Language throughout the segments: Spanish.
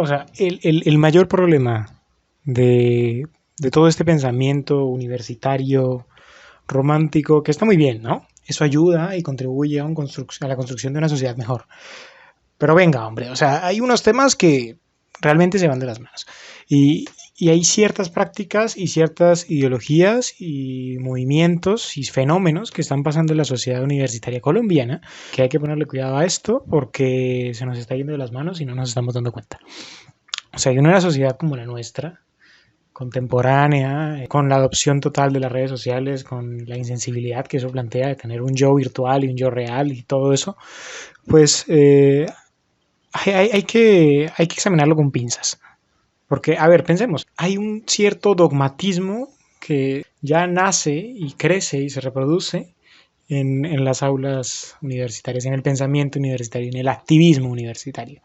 o sea, el mayor problema de todo este pensamiento universitario, romántico, que está muy bien, ¿no? Eso ayuda y contribuye a la construcción de una sociedad mejor. Pero venga, hombre, o sea, hay unos temas que realmente se van de las manos. Y, y hay ciertas prácticas y ciertas ideologías y movimientos y fenómenos que están pasando en la sociedad universitaria colombiana que hay que ponerle cuidado a esto porque se nos está yendo de las manos y no nos estamos dando cuenta. O sea, en una sociedad como la nuestra, contemporánea, con la adopción total de las redes sociales, con la insensibilidad que eso plantea de tener un yo virtual y un yo real y todo eso, pues hay que examinarlo con pinzas. Porque, a ver, pensemos, hay un cierto dogmatismo que ya nace y crece y se reproduce en las aulas universitarias, en el pensamiento universitario, en el activismo universitario,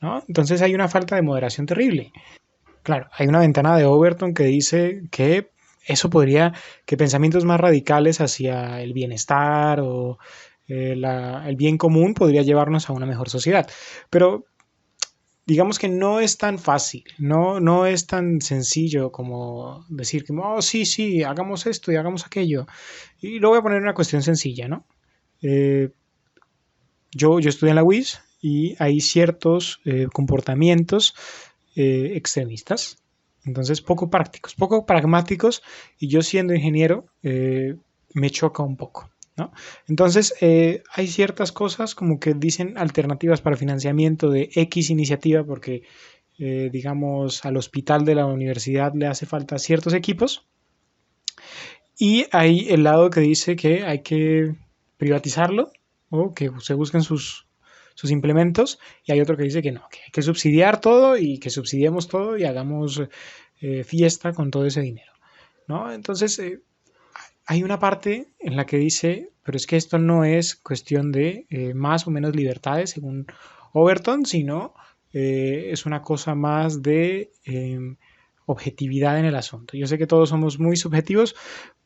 ¿no? Entonces hay una falta de moderación terrible. Claro, hay una ventana de Overton que dice que eso podría, que pensamientos más radicales hacia el bienestar o el bien común podría llevarnos a una mejor sociedad. Pero digamos que no es tan fácil, no es tan sencillo como decir que, oh, sí, sí, hagamos esto y hagamos aquello. Y lo voy a poner en una cuestión sencilla, ¿no? Eh, yo estudié en la UIS y hay ciertos comportamientos extremistas, entonces poco prácticos, poco pragmáticos, y yo siendo ingeniero me choca un poco. ¿No? Entonces, hay ciertas cosas como que dicen alternativas para financiamiento de X iniciativa porque, digamos, al hospital de la universidad le hace falta ciertos equipos y hay el lado que dice que hay que privatizarlo o que se busquen sus implementos y hay otro que dice que no, que hay que subsidiar todo y que subsidiemos todo y hagamos fiesta con todo ese dinero. ¿No? Entonces, hay una parte en la que dice, pero es que esto no es cuestión de más o menos libertades según Overton, sino es una cosa más de objetividad en el asunto. Yo sé que todos somos muy subjetivos,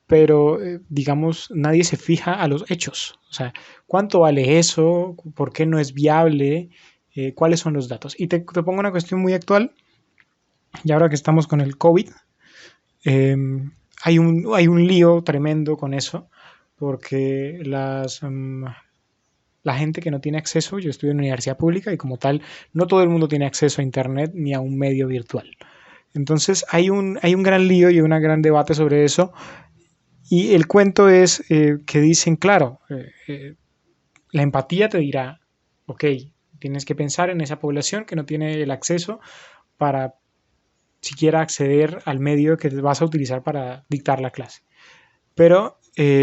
pero digamos, nadie se fija a los hechos. O sea, ¿cuánto vale eso? ¿Por qué no es viable? ¿Cuáles son los datos? Y te pongo una cuestión muy actual, y ahora que estamos con el COVID, eh, hay un lío tremendo con eso, porque la gente que no tiene acceso, yo estudio en una universidad pública y como tal, no todo el mundo tiene acceso a Internet ni a un medio virtual. Entonces hay un gran lío y un gran debate sobre eso. Y el cuento es que dicen, claro, la empatía te dirá, ok, tienes que pensar en esa población que no tiene el acceso para siquiera acceder al medio que vas a utilizar para dictar la clase. Pero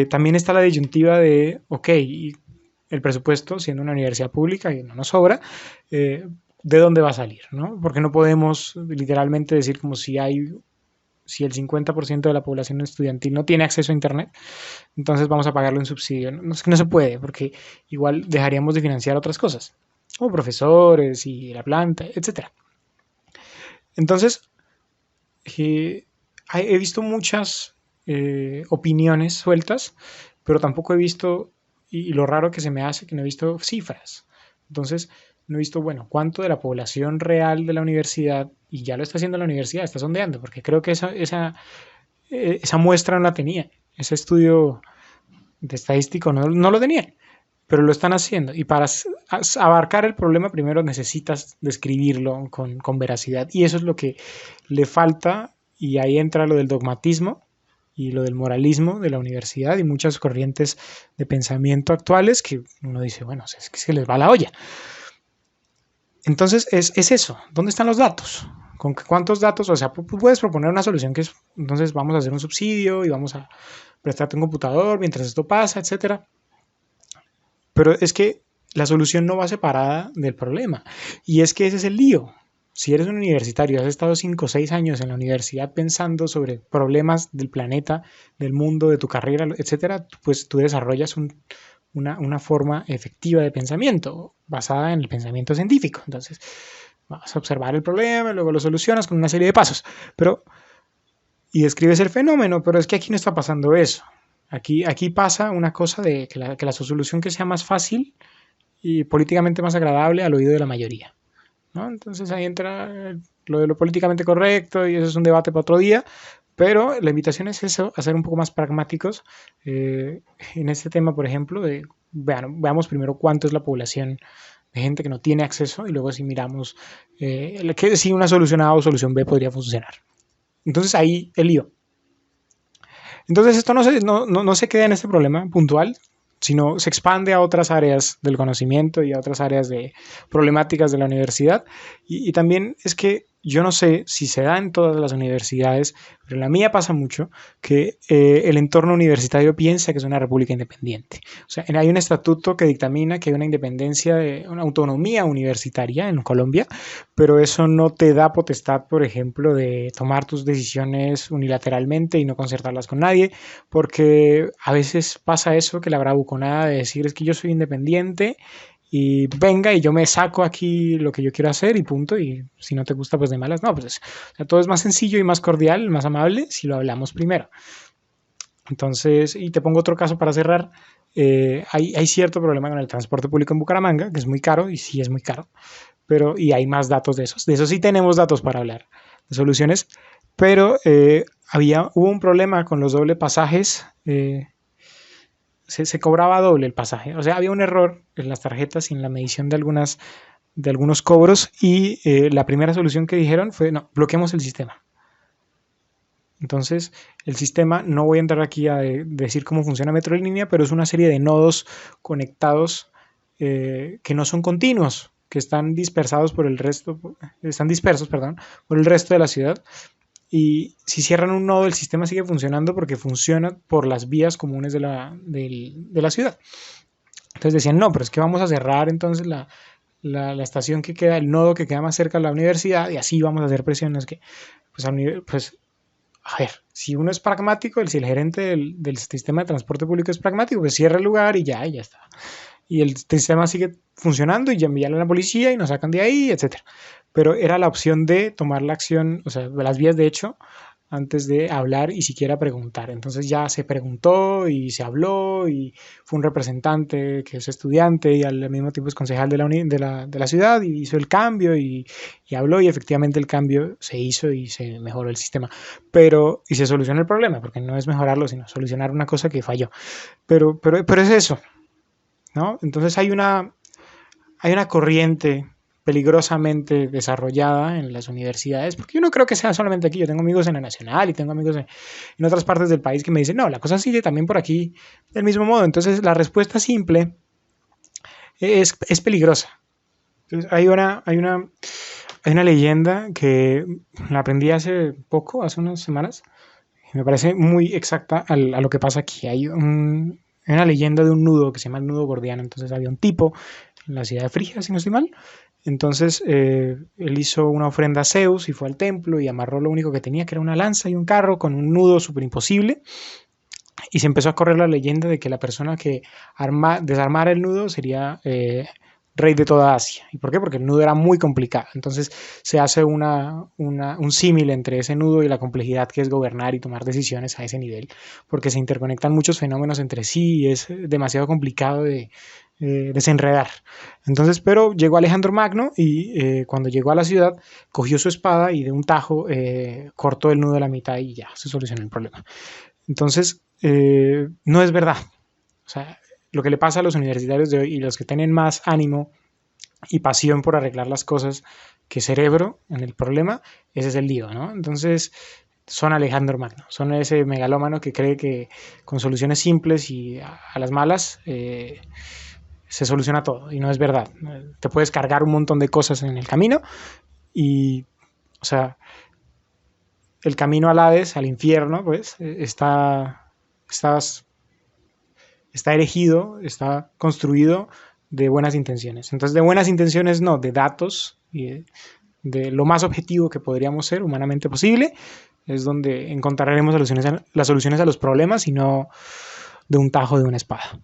también está la disyuntiva de, ok, el presupuesto, siendo una universidad pública y no nos sobra, ¿de dónde va a salir? ¿No? Porque no podemos literalmente decir como si el 50% de la población estudiantil no tiene acceso a Internet, entonces vamos a pagarlo en subsidio. No, es que no se puede, porque igual dejaríamos de financiar otras cosas, como profesores y la planta, etcétera. Entonces, he visto muchas opiniones sueltas, pero tampoco he visto, y lo raro que se me hace, que no he visto cifras. Entonces, no he visto, bueno, cuánto de la población real de la universidad, y ya lo está haciendo la universidad, está sondeando, porque creo que esa muestra no la tenía, ese estudio de estadístico no lo tenía, pero lo están haciendo. Y para abarcar el problema, primero necesitas describirlo con veracidad. Y eso es lo que le falta, y ahí entra lo del dogmatismo y lo del moralismo de la universidad y muchas corrientes de pensamiento actuales que uno dice, bueno, es que se les va la olla. Entonces es eso, ¿dónde están los datos? ¿Con cuántos datos? O sea, puedes proponer una solución que es, entonces vamos a hacer un subsidio y vamos a prestarte un computador mientras esto pasa, etcétera. Pero es que la solución no va separada del problema. Y es que ese es el lío. Si eres un universitario, has estado 5 o 6 años en la universidad pensando sobre problemas del planeta, del mundo, de tu carrera, etcétera, pues tú desarrollas una forma efectiva de pensamiento basada en el pensamiento científico. Entonces, vas a observar el problema, luego lo solucionas con una serie de pasos. Y describes el fenómeno, pero es que aquí no está pasando eso. Aquí pasa una cosa de que la solución que sea más fácil y políticamente más agradable al oído de la mayoría, ¿no? Entonces ahí entra lo de lo políticamente correcto y eso es un debate para otro día, pero la invitación es eso, a ser un poco más pragmáticos en este tema, por ejemplo, veamos primero cuánto es la población de gente que no tiene acceso y luego si miramos que si una solución A o solución B podría funcionar. Entonces ahí el lío. Entonces esto no se queda en este problema puntual, sino se expande a otras áreas del conocimiento y a otras áreas de problemáticas de la universidad. Y también es que yo no sé si se da en todas las universidades, pero en la mía pasa mucho que el entorno universitario piensa que es una república independiente. O sea, hay un estatuto que dictamina que hay una independencia, una autonomía universitaria en Colombia, pero eso no te da potestad, por ejemplo, de tomar tus decisiones unilateralmente y no concertarlas con nadie, porque a veces pasa eso, que la bravuconada de decir es que yo soy independiente y venga y yo me saco aquí lo que yo quiero hacer y punto, y si no te gusta pues de malas, no, pues o sea, todo es más sencillo y más cordial, más amable si lo hablamos primero. Entonces, y te pongo otro caso para cerrar, hay cierto problema con el transporte público en Bucaramanga, que es muy caro y sí es muy caro, pero y hay más datos de esos sí tenemos datos para hablar de soluciones, pero hubo un problema con los doble pasajes, se cobraba doble el pasaje, o sea, había un error en las tarjetas y en la medición de algunos cobros y la primera solución que dijeron fue, no, bloqueemos el sistema. Entonces, el sistema, no voy a entrar aquí a decir cómo funciona Metrolínea, pero es una serie de nodos conectados que no son continuos, que están dispersados por el resto, están dispersos, perdón, por el resto de la ciudad. Y si cierran un nodo, el sistema sigue funcionando porque funciona por las vías comunes de la ciudad. Entonces decían, no, pero es que vamos a cerrar entonces la estación que queda, el nodo que queda más cerca de la universidad y así vamos a hacer presiones que, pues a ver, si uno es pragmático, si el gerente del sistema de transporte público es pragmático, pues cierra el lugar y ya está. Y el sistema sigue funcionando y ya envían a la policía y nos sacan de ahí, etcétera. Pero era la opción de tomar la acción, o sea, las vías de hecho, antes de hablar y siquiera preguntar. Entonces ya se preguntó y se habló y fue un representante que es estudiante y al mismo tiempo es concejal de la ciudad y hizo el cambio y habló y efectivamente el cambio se hizo y se mejoró el sistema. Y se solucionó el problema, porque no es mejorarlo, sino solucionar una cosa que falló. Pero es eso, ¿no? Entonces hay una corriente peligrosamente desarrollada en las universidades, porque yo no creo que sea solamente aquí, yo tengo amigos en la Nacional y tengo amigos en otras partes del país que me dicen, no, la cosa sigue también por aquí del mismo modo. Entonces la respuesta simple es peligrosa. Entonces hay una leyenda que la aprendí hace poco, hace unas semanas, y me parece muy exacta a lo que pasa aquí. Hay una leyenda de un nudo que se llama el nudo gordiano. Entonces había un tipo en la ciudad de Frigia, si no estoy mal. Entonces él hizo una ofrenda a Zeus y fue al templo y amarró lo único que tenía, que era una lanza y un carro con un nudo súper imposible. Y se empezó a correr la leyenda de que la persona que desarmara el nudo sería rey de toda Asia. ¿Y por qué? Porque el nudo era muy complicado. Entonces se hace un símil entre ese nudo y la complejidad que es gobernar y tomar decisiones a ese nivel, porque se interconectan muchos fenómenos entre sí y es demasiado complicado de desenredar. Entonces, pero llegó Alejandro Magno y cuando llegó a la ciudad cogió su espada y de un tajo cortó el nudo a la mitad y ya se solucionó el problema. Entonces, no es verdad. O sea, lo que le pasa a los universitarios de hoy y los que tienen más ánimo y pasión por arreglar las cosas que cerebro en el problema, ese es el lío, ¿no? Entonces, son Alejandro Magno, son ese megalómano que cree que con soluciones simples y a las malas se soluciona todo, y no es verdad. Te puedes cargar un montón de cosas en el camino y, o sea, el camino al Hades, al infierno, pues, está erigido, está construido de buenas intenciones. Entonces, de buenas intenciones no, de datos y de lo más objetivo que podríamos ser humanamente posible, es donde encontraremos las soluciones a los problemas y no de un tajo de una espada.